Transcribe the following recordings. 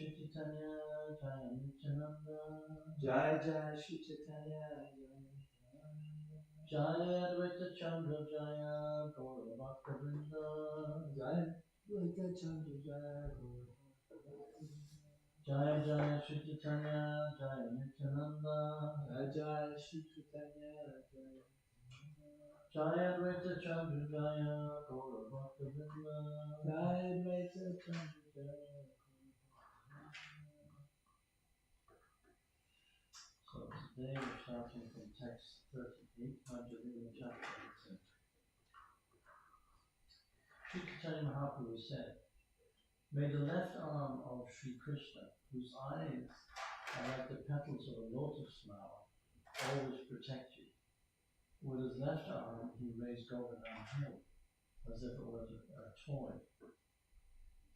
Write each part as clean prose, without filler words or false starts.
Shri Chaitanya, Jaya Nityananda, Jai Jai Shri Chaitanya, Jaya Advaita Chandra, Jaya Gaura Bhakta Vrinda, Jai Advaita Chandra, Jaya Gaura. Jaya Jaya Shri Chaitanya, Jaya Nityananda, Jai Jai Shri Chaitanya, Jaya Advaita Chandra, Jaya Gaura Bhakta Vrinda, Jai Advaita Chandra, Jaya. So today we're starting from text 38, Manjari chapter 18. Sri Chaitanya Mahaprabhu said, "May the left arm of Sri Krishna, whose eyes are like the petals of a lotus flower, always protect you." With his left arm, he raised Govardhan Hill, as if it was a toy.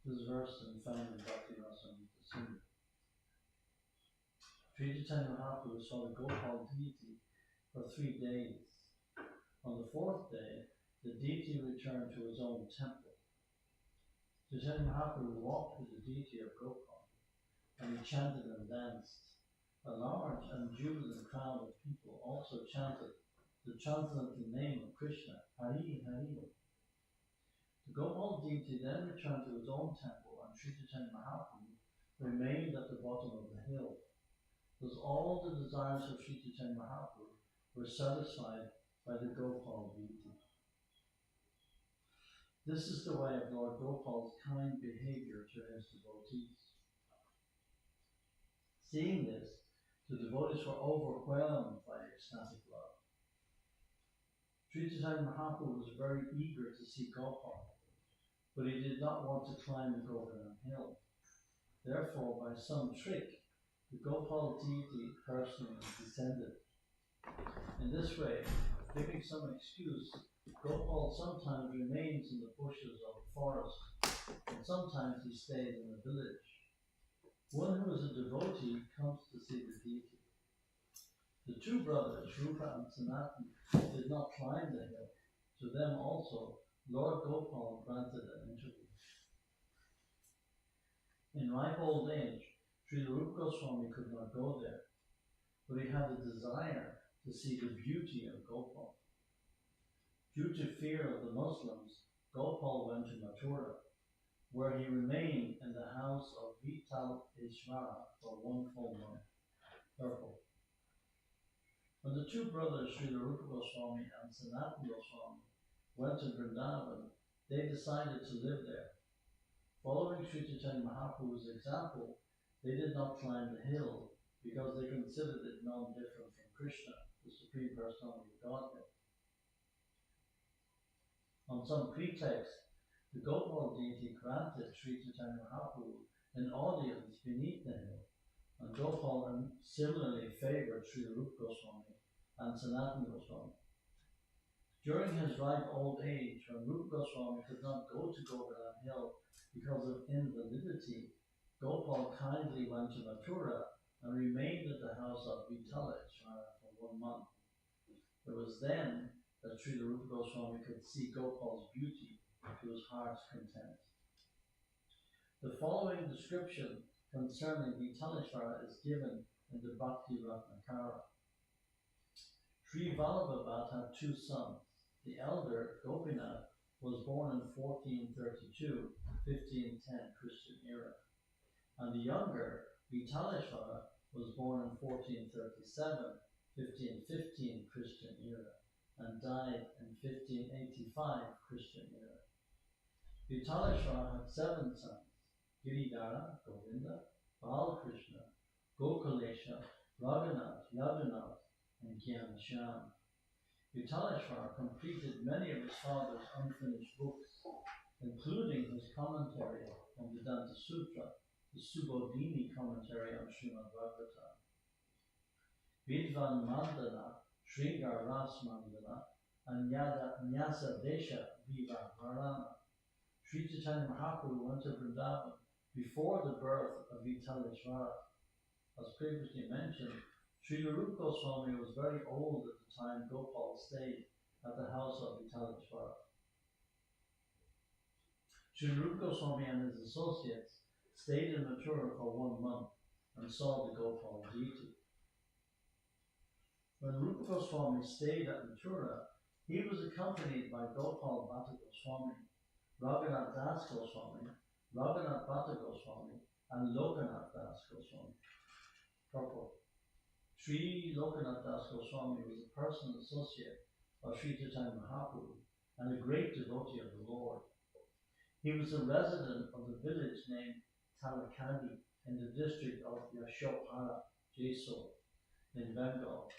This verse is found in Bhakti Rasamrita Sindhu. Sri Chaitanya Mahaprabhu saw the Gopal deity for 3 days. On the 4th day, the deity returned to his own temple. Chaitanya Mahaprabhu walked with the deity of Gopal, and he chanted and danced. A large and jubilant crowd of people also chanted the transcendental name of Krishna, Hari Hari. The Gopal deity then returned to his own temple, and Sri Chaitanya Mahaprabhu remained at the bottom of the hill. Thus all the desires of Sri Chaitanya Mahaprabhu were satisfied by the Gopal deity. This is the way of Lord Gopal's kind behavior to his devotees. Seeing this, the devotees were overwhelmed by ecstatic love. Sri Chaitanya Mahaprabhu was very eager to see Gopal, but he did not want to climb the Govardhan Hill. Therefore, by some trick, the Gopal deity personally descended. In this way, giving some excuse, Gopal sometimes remains in the bushes of the forest, and sometimes he stays in the village. One who is a devotee comes to see the deity. The 2 brothers, Rupa and Sanatan, did not climb the hill. To them also, Lord Gopal granted an interview. In ripe old age, Sri Rupa Goswami could not go there, but he had a desire to see the beauty of Gopal. Due to fear of the Muslims, Gopal went to Mathura, where he remained in the house of Vital Ishvara for 1 full month. Purple. When the 2 brothers, Sri Rupa Goswami and Sanatana Goswami, went to Vrindavan, they decided to live there. Following Sri Chaitanya Mahaprabhu's example, they did not climb the hill because they considered it non-different from Krishna, the Supreme Personality of Godhead. On some pretext, the Gopal deity granted Sri Chaitanya Mahaprabhu an audience beneath the hill, and Gopal similarly favored Sri Rupa Goswami and Sanatana Goswami. During his ripe old age, when Rupa Goswami could not go to Govardhan Hill because of invalidity, Gopal kindly went to Mathura and remained at the house of Vitaleshvara for 1 month. It was then that Sri Rupa Goswami could see Gopal's beauty to his heart's content. The following description concerning Vitaleshvara is given in the Bhakti Ratnakara. Sri Vallabhabhat had 2 sons. The elder, Gopinath, was born in 1432, 1510 Christian era, and the younger, Vitaleshvara, was born in 1437, 1515 Christian era, and died in 1585 Christian era. Vitaleshvara had 7 sons: Giridhara, Govinda, Balakrishna, Gokulesha, Raghunath, Yadunath, and Gyanashyam. Vitaleshvara completed many of his father's unfinished books, including his commentary on Vedanta Sutra, the Subodhini commentary on Srimad Bhagavatam. Vidvan Mandana, Sringar Ras Mandana, and Nyasa Desha Viva Varana. Sri Chaitanya Mahaprabhu went to Vrindavan before the birth of Vitaleshvara. As previously mentioned, Sri Rupa Goswami was very old at the time Gopal stayed at the house of Vitaleshvara. Sri Rupa Goswami and his associates stayed in Mathura for 1 month and saw the Gopal deity. When Rupa Goswami stayed at Mathura, he was accompanied by Gopal Bhatta Goswami, Raghunath Das Goswami, Raghunath Bhatta Goswami, and Lokanath Das Goswami. Purport. Sri Lokanath Das Goswami was a personal associate of Sri Chaitanya Mahaprabhu and a great devotee of the Lord. He was a resident of the village named Talakadi in the district of Yashopara, Jaisalmer, in Bengal.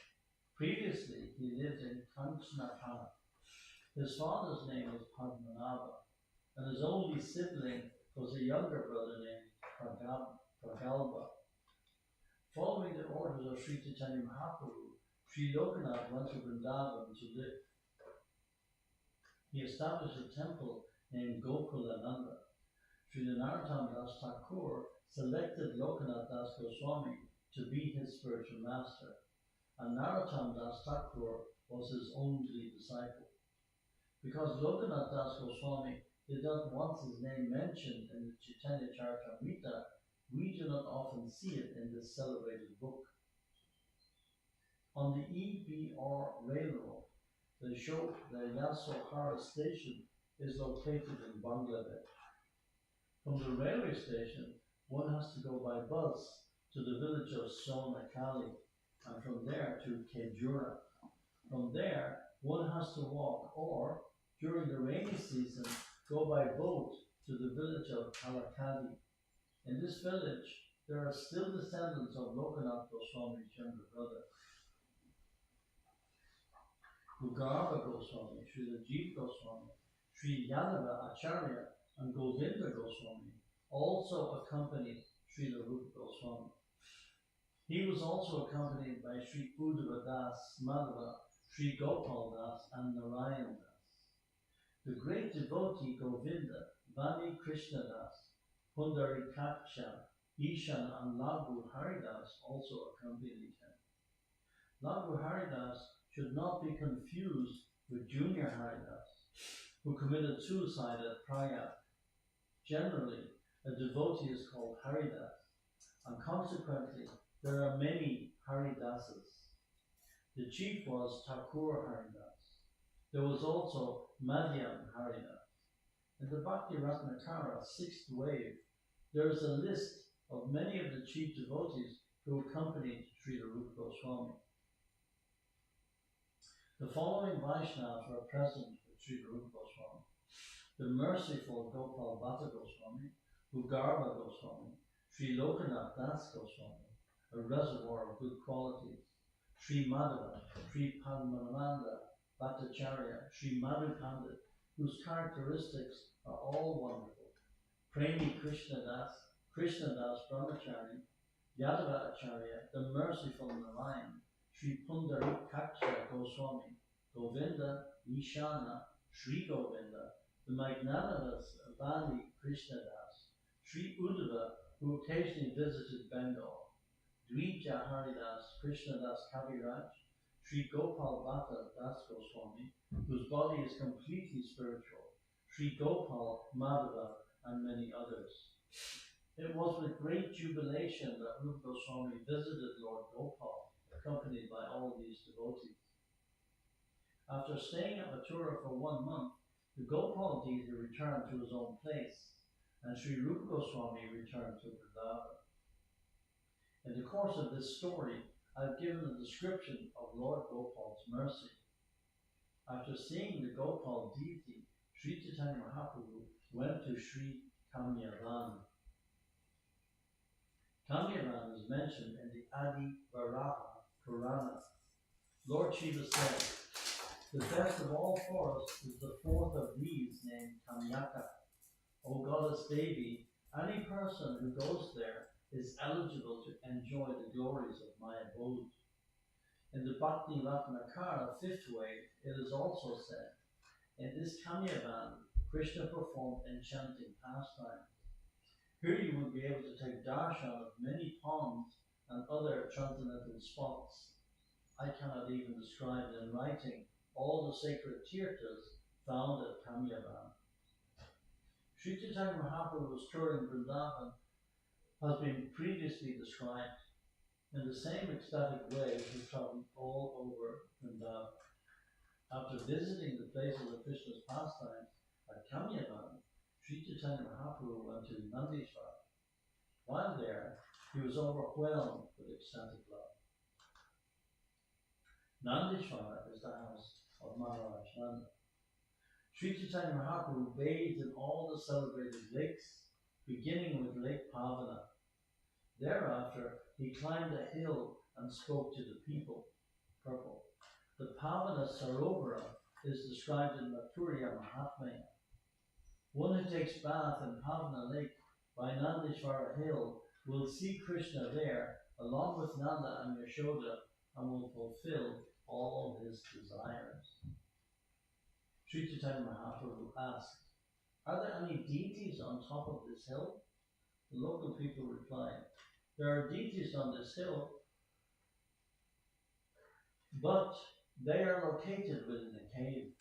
Previously, he lived in Kanchanapana. His father's name was Padmanabha, and his only sibling was a younger brother named Pragalbha. Following the orders of Sri Chaitanya Mahaprabhu, Sri Lokanath went to Vrindavan to live. He established a temple named Gokulananda. Sri Narottam Das Thakur selected Lokanath Das Goswami to be his spiritual master, and Narottam Das Thakur was his only disciple. Because Lokanath Das Goswami did not want his name mentioned in the Chaitanya Charitamrita, we do not often see it in this celebrated book. On the EBR Railroad, the Yasohara station is located in Bangladesh. From the railway station, one has to go by bus to the village of Sonakali, and from there to Kejura. From there, one has to walk, or during the rainy season, go by boat to the village of Kalakadi. In this village, there are still descendants of Lokanath Goswami's younger brother. Bhugarva Goswami, Sri Rajiv Goswami, Sri Yadava Acharya, and Govinda Goswami also accompanied Sri Rupa Goswami. He was also accompanied by Sri Uddhava Das Madhava, Sri Gopal Das, and Narayan Das. The great devotee Govinda, Vani Krishna Das, Pundarikaksha, Ishan, and Laghu Haridas also accompanied him. Laghu Haridas should not be confused with Junior Haridas, who committed suicide at Prayag. Generally, a devotee is called Haridas, and consequently, there are many Haridasas. The chief was Thakur Haridas. There was also Madhyam Haridas. In the Bhakti Ratnakara 6th wave, there is a list of many of the chief devotees who accompanied Sri Rupa Goswami. The following Vaishnavas were present with Sri Rupa Goswami: the merciful Gopal Bhatta Goswami, Bhugarva Goswami, Sri Lokanath Das Goswami, a reservoir of good qualities, Sri Madhava, Sri Padmananda Bhattacharya, Sri Madhu Pandit, whose characteristics are all wonderful, Premi Krishna Das Brahmachari, Yadava Acharya, the merciful Narayan, Sri Pundarikaksha Goswami, Govinda, Ishana, Sri Govinda, the magnanimous Vani Krishna Das, Sri Uddhava, who occasionally visited Bengal, Dvija Haridas Krishna Das Kaviraj, Sri Gopal Bhatta Das Goswami, whose body is completely spiritual, Sri Gopal Madhava, and many others. It was with great jubilation that Rupa Goswami visited Lord Gopal, accompanied by all these devotees. After staying at Mathura for 1 month, the Gopal deity returned to his own place, and Sri Rupa Goswami returned to Vrindavan. In the course of this story, I have given a description of Lord Gopal's mercy. After seeing the Gopal deity, Sri Chaitanya Mahaprabhu went to Sri Kamyavan. Kamyavan is mentioned in the Adi Varaha Purana. Lord Shiva said, "The best of all forests is the fourth of these, named Kamyaka. O Goddess Devi, any person who goes there is eligible to enjoy the glories of my abode." In the Bhakti Ratnakara 5th wave, it is also said, "In this Kamyavan, Krishna performed enchanting pastimes. Here you will be able to take darshan of many ponds and other transcendental spots. I cannot even describe in writing all the sacred tirthas found at Kamyavan." Sri Chaitanya Mahaprabhu was touring Vrindavan has been previously described. In the same ecstatic way, he traveled all over Vrindavan. After visiting the places of Krishna's pastimes at Kamyavan, Sri Chaitanya Mahaprabhu went to Nandishvara. While there, he was overwhelmed with ecstatic love. Nandishvara is the house of Maharaj Nanda. Sri Chaitanya Mahaprabhu bathed in all the celebrated lakes, beginning with Lake Pavana. Thereafter, he climbed a hill and spoke to the people. Purple. The Pavana Sarovara is described in Mathurya Mahatmya. One who takes bath in Pavana Lake by Nandishvara Hill will see Krishna there, along with Nanda and Yashoda, and will fulfill all his desires. Sri Chaitanya Mahaprabhu asked, "Are there any deities on top of this hill?" The local people replied, "There are deities on this hill, but they are located within a cave.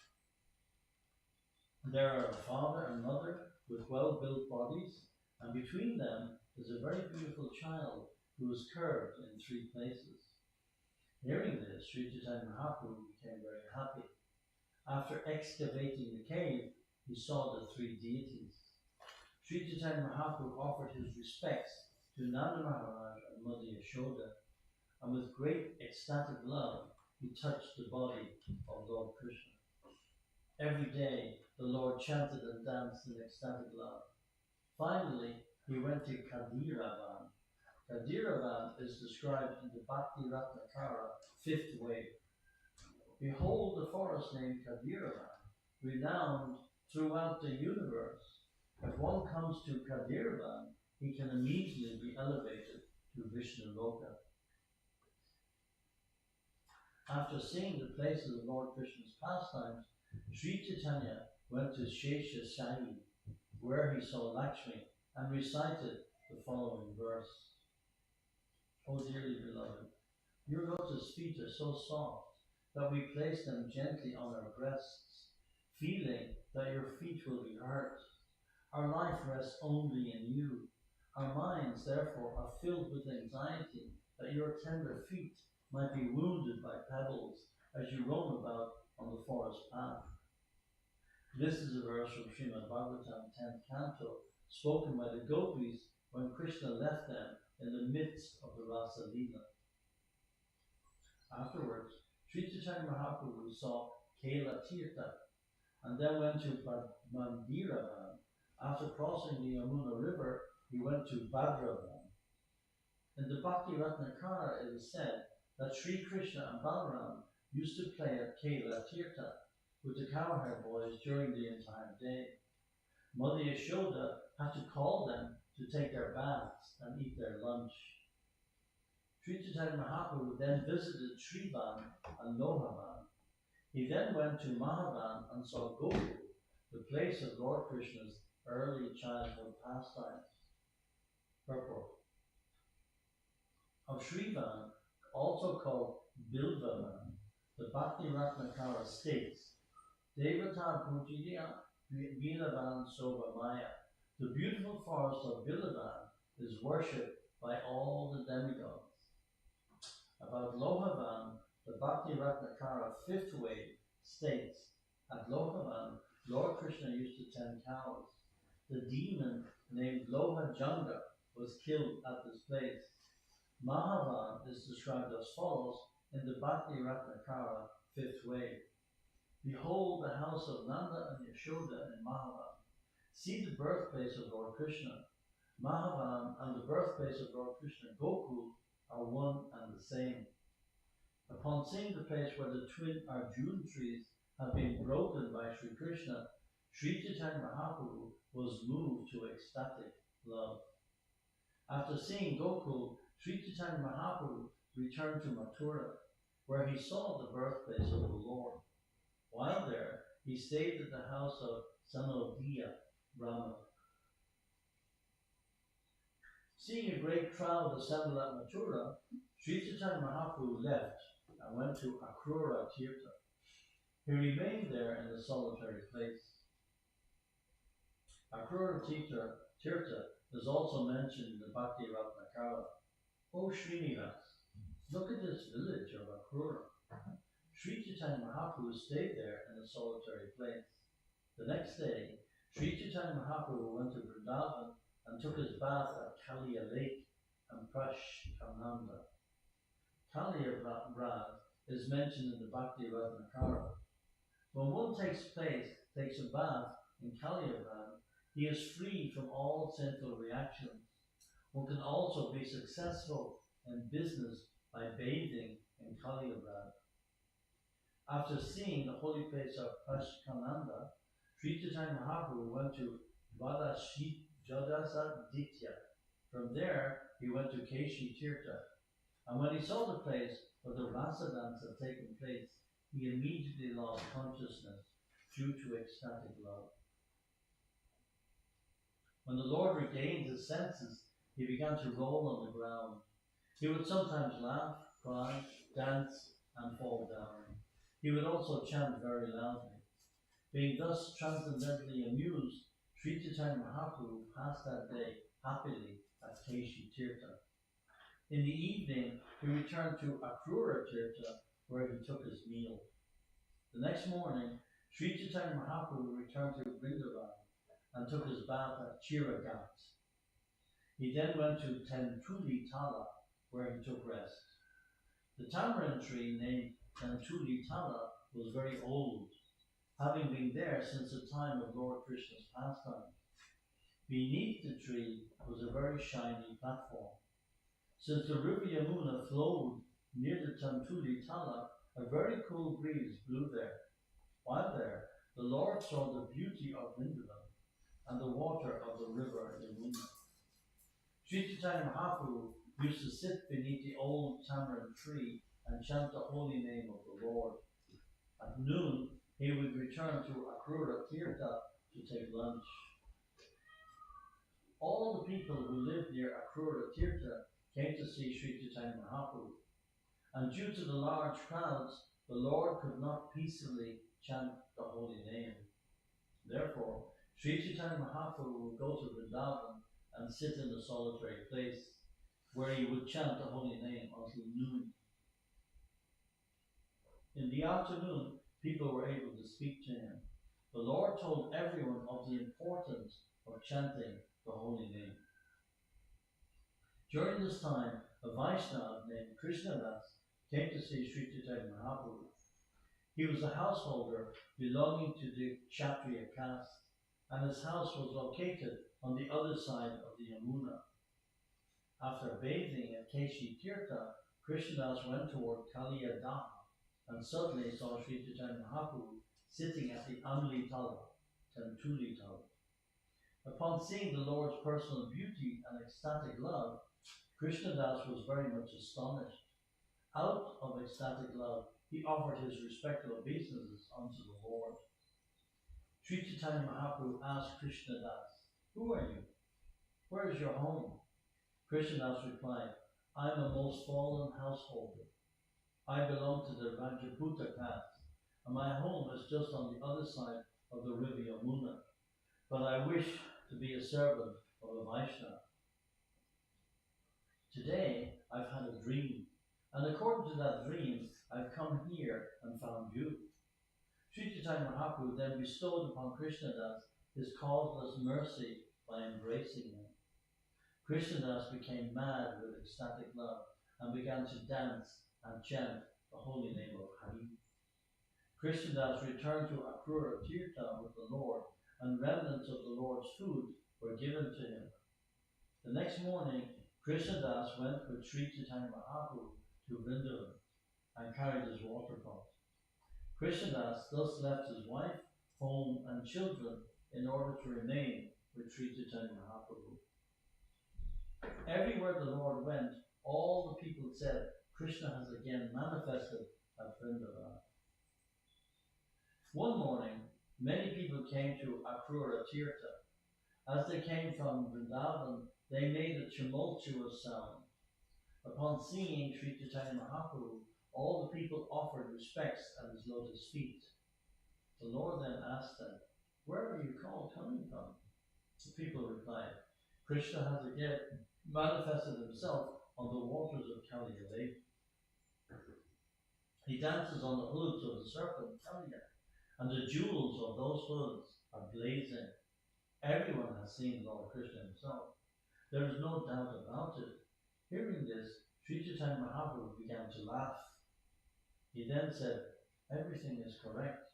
There are a father and mother with well-built bodies, and between them is a very beautiful child who is curved in 3 places." Hearing this, Sri Chaitanya Mahaprabhu became very happy. After excavating the cave, he saw the 3 deities. Sri Chaitanya Mahaprabhu offered his respects to Nanda Maharaj and Mother Yashoda, and with great ecstatic love, he touched the body of Lord Krishna. Every day, the Lord chanted and danced in ecstatic love. Finally, he went to Kadiravan. Kadiravan is described in the Bhakti Ratnakara 5th wave. Behold the forest named Kadiravan, renowned throughout the universe. If one comes to Kadiravan, he can immediately be elevated to Vishnu Loka. After seeing the places of Lord Krishna's pastimes, Sri Chaitanya went to Shesha Shahi, where he saw Lakshmi, and recited the following verse. O dearly beloved, your lotus feet are so soft that we place them gently on our breasts, feeling that your feet will be hurt. Our life rests only in you. Our minds, therefore, are filled with anxiety that your tender feet might be wounded by pebbles as you roam about on the forest path. This is a verse from Srimad Bhagavatam 10th canto, spoken by the gopis when Krishna left them in the midst of the Rasa Leela. Afterwards, Sri Chaitanya Mahaprabhu saw Kela Tirtha and then went to Mandiravan. After crossing the Yamuna River, he went to Bhadravan. In the Bhakti Ratnakara, it is said that Sri Krishna and Balaram used to play at Kela Tirtha with the cowherd boys during the entire day. Mother Yashoda had to call them to take their baths and eat their lunch. Sri Chaitanya Mahaprabhu then visited Srivan and Lohavan. He then went to Mahavan and saw Gokul, the place of Lord Krishna's early childhood pastimes. Purport. Of Srivan, also called Bilvavan, the Bhakti Ratnakara states, Devata Pujiya Bilavan Soba Maya. The beautiful forest of Bilavan is worshipped by all the demigods. About Lohavan, the Bhakti Ratnakara 5th wave states, at Lohavan, Lord Krishna used to tend cows. The demon named Loha Janga was killed at this place. Mahavan is described as follows in the Bhakti Ratnakara 5th wave. Behold the house of Nanda and Yashoda in Mahavan. See the birthplace of Lord Krishna. Mahavan and the birthplace of Lord Krishna Gokul are one and the same. Upon seeing the place where the twin Arjun trees have been broken by Sri Krishna, Sri Chaitanya Mahaprabhu was moved to ecstatic love. After seeing Gokul, Sri Chaitanya Mahaprabhu returned to Mathura, where he saw the birthplace of the Lord. While there, he stayed at the house of Sanodiya Brahma. Seeing a great crowd assembled at Mathura, Sri Chaitanya Mahaprabhu left and went to Akrura Tirtha. He remained there in a solitary place. Akrura Tirtha is also mentioned in the Bhakti Ratnakara. O Srinivas, look at this village of Akrura. Sri Chaitanya Mahaprabhu stayed there in a solitary place. The next day, Sri Chaitanya Mahaprabhu went to Vrindavan and took his bath at Kaliya Lake and Prashkananda. Kaliya Brad is mentioned in the Bhakti Ratnakara. When one takes a bath in Kaliya Brad, he is free from all sinful reactions. One can also be successful in business by bathing in Kaliya Brad. After seeing the holy place of Prashkananda, Sri Chaitanya Mahaprabhu went to Jadasaditya. From there, he went to Keshi Tirtha. And when he saw the place where the rasa dance had taken place, he immediately lost consciousness due to ecstatic love. When the Lord regained his senses, he began to roll on the ground. He would sometimes laugh, cry, dance, and fall down. He would also chant very loudly. Being thus transcendently amused, Sri Chaitanya Mahaprabhu passed that day happily at Keshi Tirtha. In the evening, he returned to Akrura Tirtha, where he took his meal. The next morning, Sri Chaitanya Mahaprabhu returned to Vrindavan and took his bath at Chiragat. He then went to Tentuli Tala, where he took rest. The tamarind tree named Tentuli Tala was very old, having been there since the time of Lord Krishna's pastime. Beneath the tree was a very shiny platform. Since the river Yamuna flowed near the Tentuli Tala, a very cool breeze blew there. While there, the Lord saw the beauty of Vrindavan and the water of the river Yamuna. Sri Chaitanya Mahaprabhu used to sit beneath the old tamarind tree and chant the holy name of the Lord. At noon, he would return to Akrura Tirtha to take lunch. All the people who lived near Akrura Tirtha came to see Sri Chaitanya Mahaprabhu, and due to the large crowds, the Lord could not peacefully chant the holy name. Therefore, Sri Chaitanya Mahaprabhu would go to Vrindavan and sit in a solitary place, where he would chant the holy name until noon. In the afternoon, people were able to speak to him. The Lord told everyone of the importance of chanting the holy name. During this time, a Vaishnava named Krishnadas came to see Sri Chaitanya Mahaprabhu. He was a householder belonging to the Kshatriya caste, and his house was located on the other side of the Yamuna. After bathing at Keshi Tirtha, Krishnadas went toward Kaliya Daha and suddenly saw Sri Chaitanya Mahaprabhu sitting at the Amli Tala, Tentuli Tala. Upon seeing the Lord's personal beauty and ecstatic love, Krishnadas was very much astonished. Out of ecstatic love, he offered his respectful obeisances unto the Lord. Sri Chaitanya Mahaprabhu asked Krishnadas, "Who are you? Where is your home?" Krishnadas replied, "I am a most fallen householder. I belong to the Rajputa caste, and my home is just on the other side of the river Yamuna. But I wish to be a servant of a Vaishnava. Today, I've had a dream, and according to that dream, I've come here and found you." Sri Chaitanya Mahaprabhu then bestowed upon Krishnadas his causeless mercy by embracing him. Krishnadas became mad with ecstatic love and began to dance and chant the holy name of Hari. Krishnadas returned to Akrura Tirtha with the Lord, and remnants of the Lord's food were given to him. The next morning, Krishnadas went with Sri Chaitanya Mahaprabhu to Vrindavan and carried his water pot. Krishnadas thus left his wife, home, and children in order to remain with Sri Chaitanya Mahaprabhu. Everywhere the Lord went, all the people said, "Krishna has again manifested at Vrindavan." One morning, many people came to Akrura Tirtha. As they came from Vrindavan, they made a tumultuous sound. Upon seeing Sri Chaitanya Mahaprabhu, all the people offered respects at his lotus feet. The Lord then asked them, "Where are you all coming from?" The people replied, Krishna has again manifested himself on the waters of Kali Lake. He dances on the hoods of the serpent Kaliya, and the jewels of those hoods are blazing. Everyone has seen Lord Krishna himself. There is no doubt about it. Hearing this, Sri Chaitanya Mahaprabhu began to laugh. He then said, everything is correct.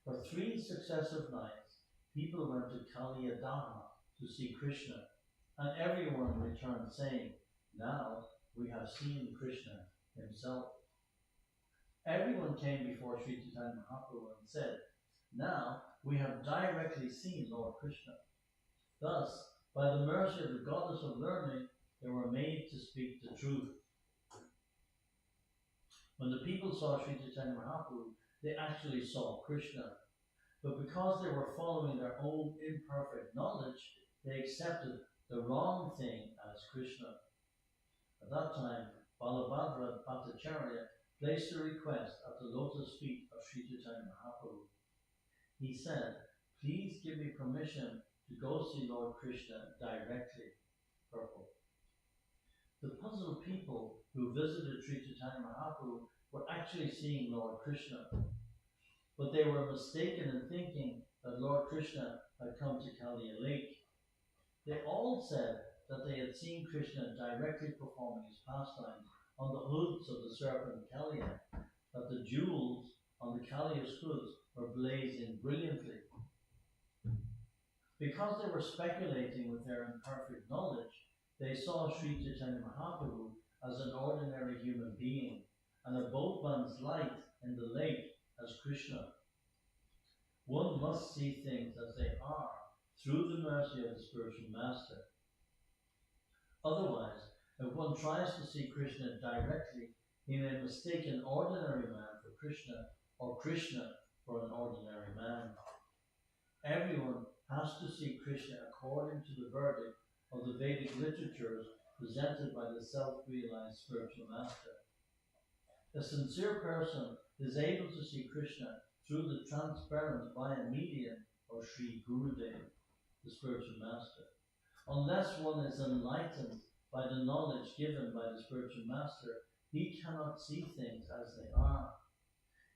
For 3 successive nights, people went to Kaliyadaha to see Krishna, and everyone returned saying, now we have seen Krishna himself. Everyone came before Sri Chaitanya Mahaprabhu and said, now we have directly seen Lord Krishna. Thus, by the mercy of the goddess of learning, they were made to speak the truth. When the people saw Sri Chaitanya Mahaprabhu, they actually saw Krishna. But because they were following their own imperfect knowledge, they accepted the wrong thing as Krishna. At that time, Balabhadra Bhattacharya placed a request at the lotus feet of Sri Chaitanya Mahaprabhu. He said, please give me permission to go see Lord Krishna directly. Purport. The puzzled people who visited Sri Chaitanya Mahaprabhu were actually seeing Lord Krishna, but they were mistaken in thinking that Lord Krishna had come to Kaliya Lake. They all said that they had seen Krishna directly performing his pastimes on the hoods of the serpent Kaliya, that the jewels on the Kaliya's hoods were blazing brilliantly. Because they were speculating with their imperfect knowledge, they saw Sri Chaitanya Mahaprabhu as an ordinary human being and a boatman's light in the lake as Krishna. One must see things as they are through the mercy of the spiritual master. Otherwise, if one tries to see Krishna directly, he may mistake an ordinary man for Krishna or Krishna for an ordinary man. Everyone has to see Krishna according to the verdict of the Vedic literatures presented by the self-realized spiritual master. A sincere person is able to see Krishna through the transparent via medium of Sri Gurudev, the spiritual master. Unless one is enlightened by the knowledge given by the spiritual master, he cannot see things as they are,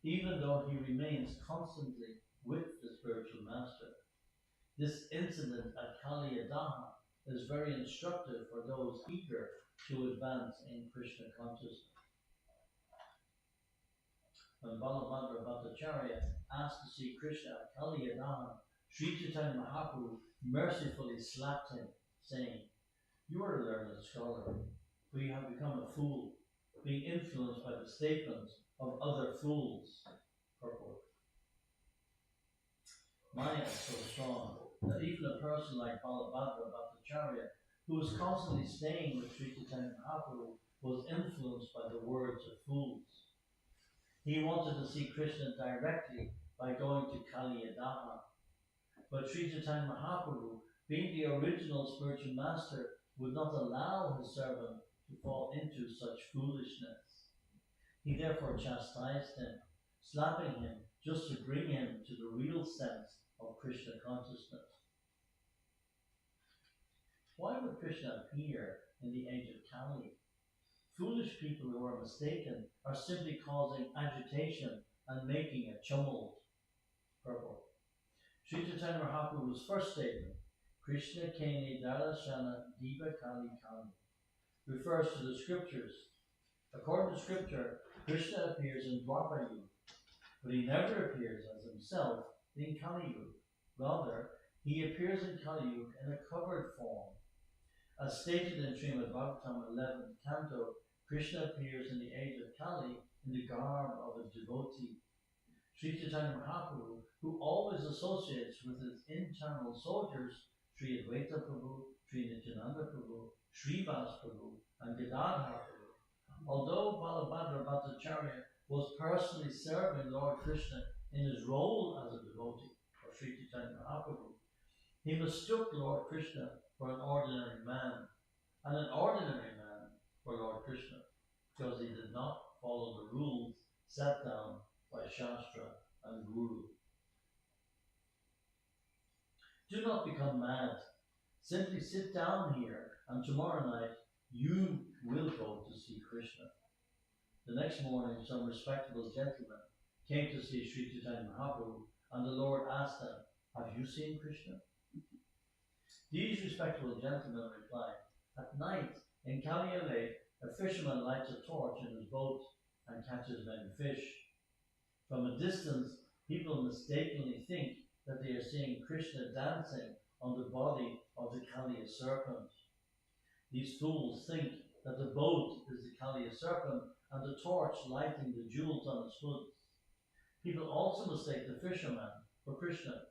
even though he remains constantly with the spiritual master. This incident at Kaliyadaha is very instructive for those eager to advance in Krishna consciousness. When Balabhadra Bhattacharya asked to see Krishna at Kaliyadaha, Sri Chaitanya Mahaprabhu mercifully slapped him, saying, you are a learned scholar, but you have become a fool, being influenced by the statements of other fools. Purport. Maya is so strong that even a person like Balabhadra Bhattacharya, who was constantly staying with Sri Chaitanya Mahaprabhu, was influenced by the words of fools. He wanted to see Krishna directly by going to Kaliyadaha. But Sri Chaitanya Mahaprabhu, being the original spiritual master, would not allow his servant to fall into such foolishness. He therefore chastised him, slapping him just to bring him to the real sense of Krishna consciousness. Why would Krishna appear in the age of Kali? Foolish people who are mistaken are simply causing agitation and making a tumult. Purport. Sri Chaitanya Mahaprabhu's first statement, Krishna Kene Darashana Diva Kali Kali, refers to the scriptures. According to scripture, Krishna appears in Dwapara Yuga, but he never appears as himself in Kali Yuga. Rather, he appears in Kali Yuga in a covered form. As stated in Srimad Bhagavatam 11th Canto, Krishna appears in the age of Kali in the garb of a devotee. Sri Chaitanya Mahaprabhu, who always associates with his internal soldiers, Sri Advaita Prabhu, Sri Nityananda Prabhu, Srivas Prabhu, and Gadadhar Prabhu. Although Balabhadra Bhattacharya was personally serving Lord Krishna in his role as a devotee of Sri Chaitanya Mahaprabhu, he mistook Lord Krishna for an ordinary man, and an ordinary man for Lord Krishna, because he did not follow the rules set down by Shastra and Guru. Do not become mad. Simply sit down here and tomorrow night you will go to see Krishna. The next morning, some respectable gentlemen came to see Sri Chaitanya Mahaprabhu, and the Lord asked them, "Have you seen Krishna?" These respectable gentlemen replied, "At night, in Kalia Lake, a fisherman lights a torch in his boat and catches many fish. From a distance, people mistakenly think that they are seeing Krishna dancing on the body of the Kaliya serpent. These fools think that the boat is the Kaliya serpent and the torch lighting the jewels on its hoods. People also mistake the fisherman for Krishna.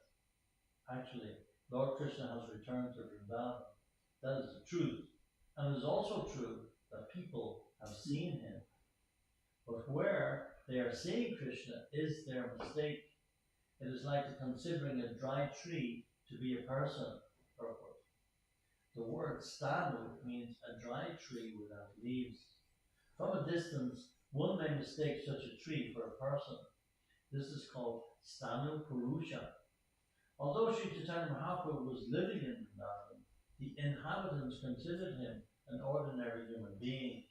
Actually, Lord Krishna has returned to Vrindavan. That is the truth. And it is also true that people have seen him. But where they are seeing Krishna is their mistake. It is like considering a dry tree to be a person. Purport. The word stanu means a dry tree without leaves. From a distance, one may mistake such a tree for a person. This is called stanu purusha. Although Sri Chaitanya Mahaprabhu was living in Vrindavan, the inhabitants considered him an ordinary human being,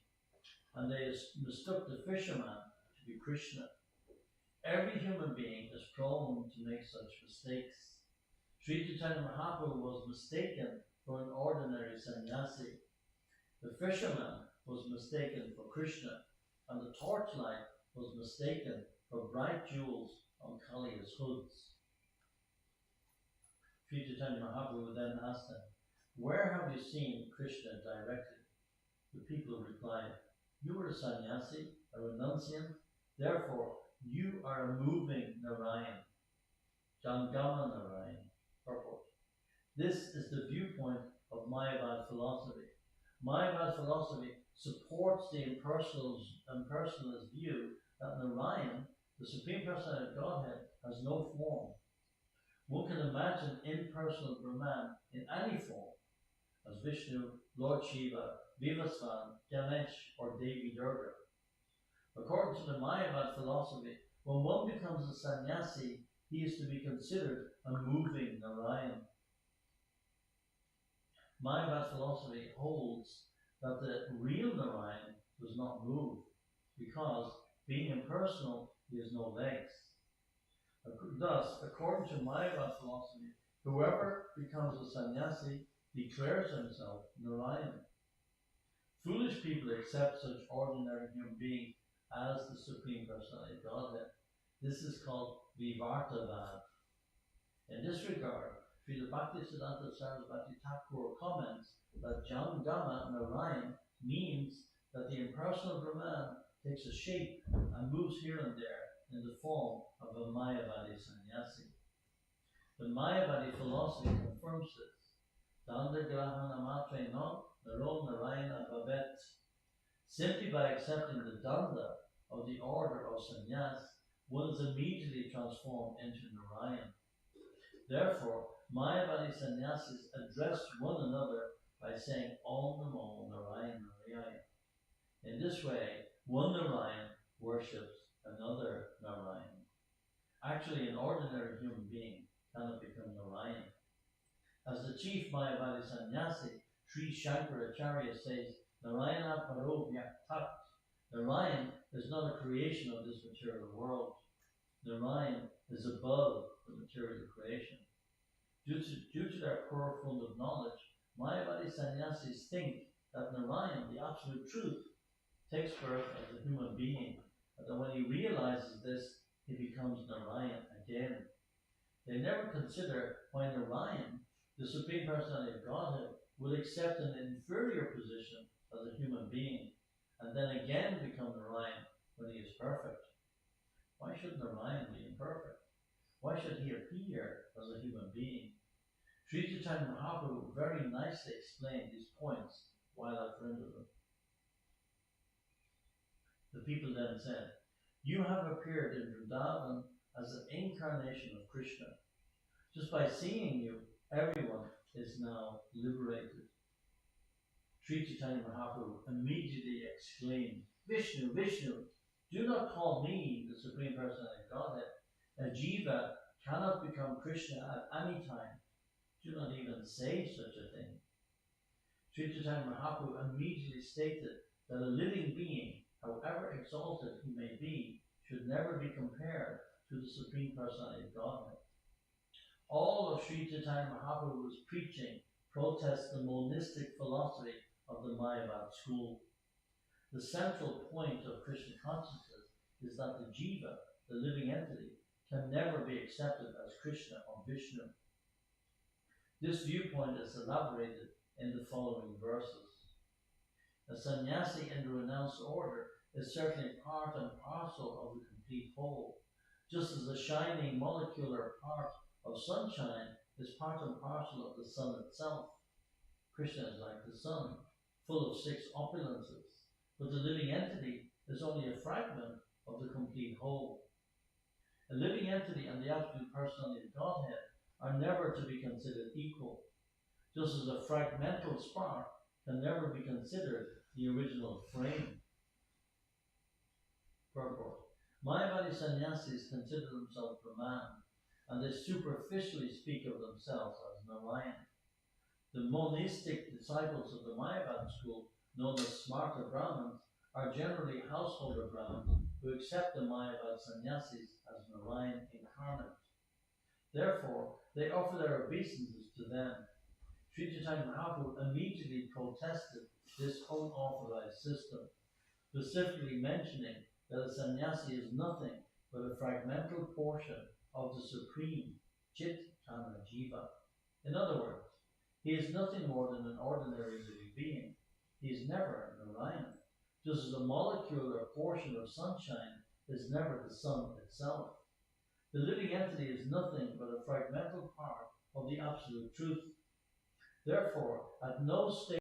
and they mistook the fisherman to be Krishna. Every human being is prone to make such mistakes. Sri Chaitanya Mahaprabhu was mistaken for an ordinary sannyasi. The fisherman was mistaken for Krishna, and the torchlight was mistaken for bright jewels on Kaliya's hoods. Sri Chaitanya Mahaprabhu then asked them, "Where have you seen Krishna directly?" The people replied, "You are a sannyasi, a renunciant, therefore you are a moving Narayan." Jangama Narayan. Purport. This is the viewpoint of Mayavad philosophy. Mayavad philosophy supports the impersonalist view that Narayan, the Supreme Personality of Godhead, has no form. One can imagine impersonal Brahman in any form, as Vishnu, Lord Shiva, Vivasvan, Ganesh, or Devi Durga. According to the Mayavad philosophy, when one becomes a sannyasi, he is to be considered a moving Narayan. Mayavad philosophy holds that the real Narayan does not move, because, being impersonal, he has no legs. Thus, according to Mayavad philosophy, whoever becomes a sannyasi declares himself Narayan. Foolish people accept such ordinary human being as the Supreme Personality of Godhead. This is called Vivartavad. In this regard, Srila Bhaktisiddhanta Sarasvati Thakur comments that Jangama Narayan means that the impersonal Brahman takes a shape and moves here and there in the form of a Mayavadi sannyasi. The Mayavadi philosophy confirms this. Danda grahana matre no naro narayana bhavet. Simply by accepting the danda of the order of sannyas, one is immediately transformed into Narayan. Therefore, Mayavadi sannyasis address one another by saying Om Namo Narayana Narayana. In this way, one Narayan worships another Narayan. Actually, an ordinary human being cannot become Narayan. As the chief Mayavadi sannyasi, Sri Shankaracharya says, Narayana Paro Vyaktat. Narayan is not a creation of this material world. Narayan is above the material creation. Due to their poor fund of knowledge, Mayavadi sannyasis think that Narayan, the absolute truth, takes birth as a human being, and that when he realizes this, he becomes Narayan again. They never consider why Narayan, the Supreme Personality of Godhead, would accept an inferior position as a human being, and then again become Narayan when he is perfect. Why should Narayan be imperfect? Why should he appear as a human being? Sri Chaitanya Mahaprabhu very nicely explained these points while at Vrindavan. The people then said, "You have appeared in Vrindavan as an incarnation of Krishna. Just by seeing you, everyone is now liberated." Sri Chaitanya Mahaprabhu immediately exclaimed, "Vishnu, Vishnu, do not call me the Supreme Personality of Godhead. A jiva cannot become Krishna at any time. Do not even say such a thing. Sri Chaitanya Mahaprabhu immediately stated that a living being, however exalted he may be, should never be compared to the Supreme Personality of Godhead. All of Sri Chaitanya Mahaprabhu's preaching protests the monistic philosophy of the Mayavad school. The central point of Krishna consciousness is that the jiva, the living entity, can never be accepted as Krishna or Vishnu. This viewpoint is elaborated in the following verses. A sannyasi in the renounced order is certainly part and parcel of the complete whole, just as the shining molecular part of sunshine is part and parcel of the sun itself. Krishna is like the sun, full of 6 opulences, but the living entity is only a fragment of the complete whole. A living entity and the absolute personality of Godhead are never to be considered equal, just as a fragmental spark can never be considered the original frame. Purport. Mayavadi sannyasis consider themselves Brahman, and they superficially speak of themselves as Narayan. The monistic disciples of the Mayavad school, known as Smarta Brahmins, are generally householder Brahmins who accept the Mayavad sannyasis as Narayan incarnate. Therefore, they offer their obeisances to them. Sri Chaitanya Mahaprabhu immediately protested this unauthorized system, specifically mentioning that a sannyasi is nothing but a fragmental portion of the supreme Chit Tana Jiva. In other words, he is nothing more than an ordinary living being. He is never Narayan, just as a molecular portion of sunshine is never the sun itself. The living entity is nothing but a fragmental part of the absolute truth. Therefore, at no stage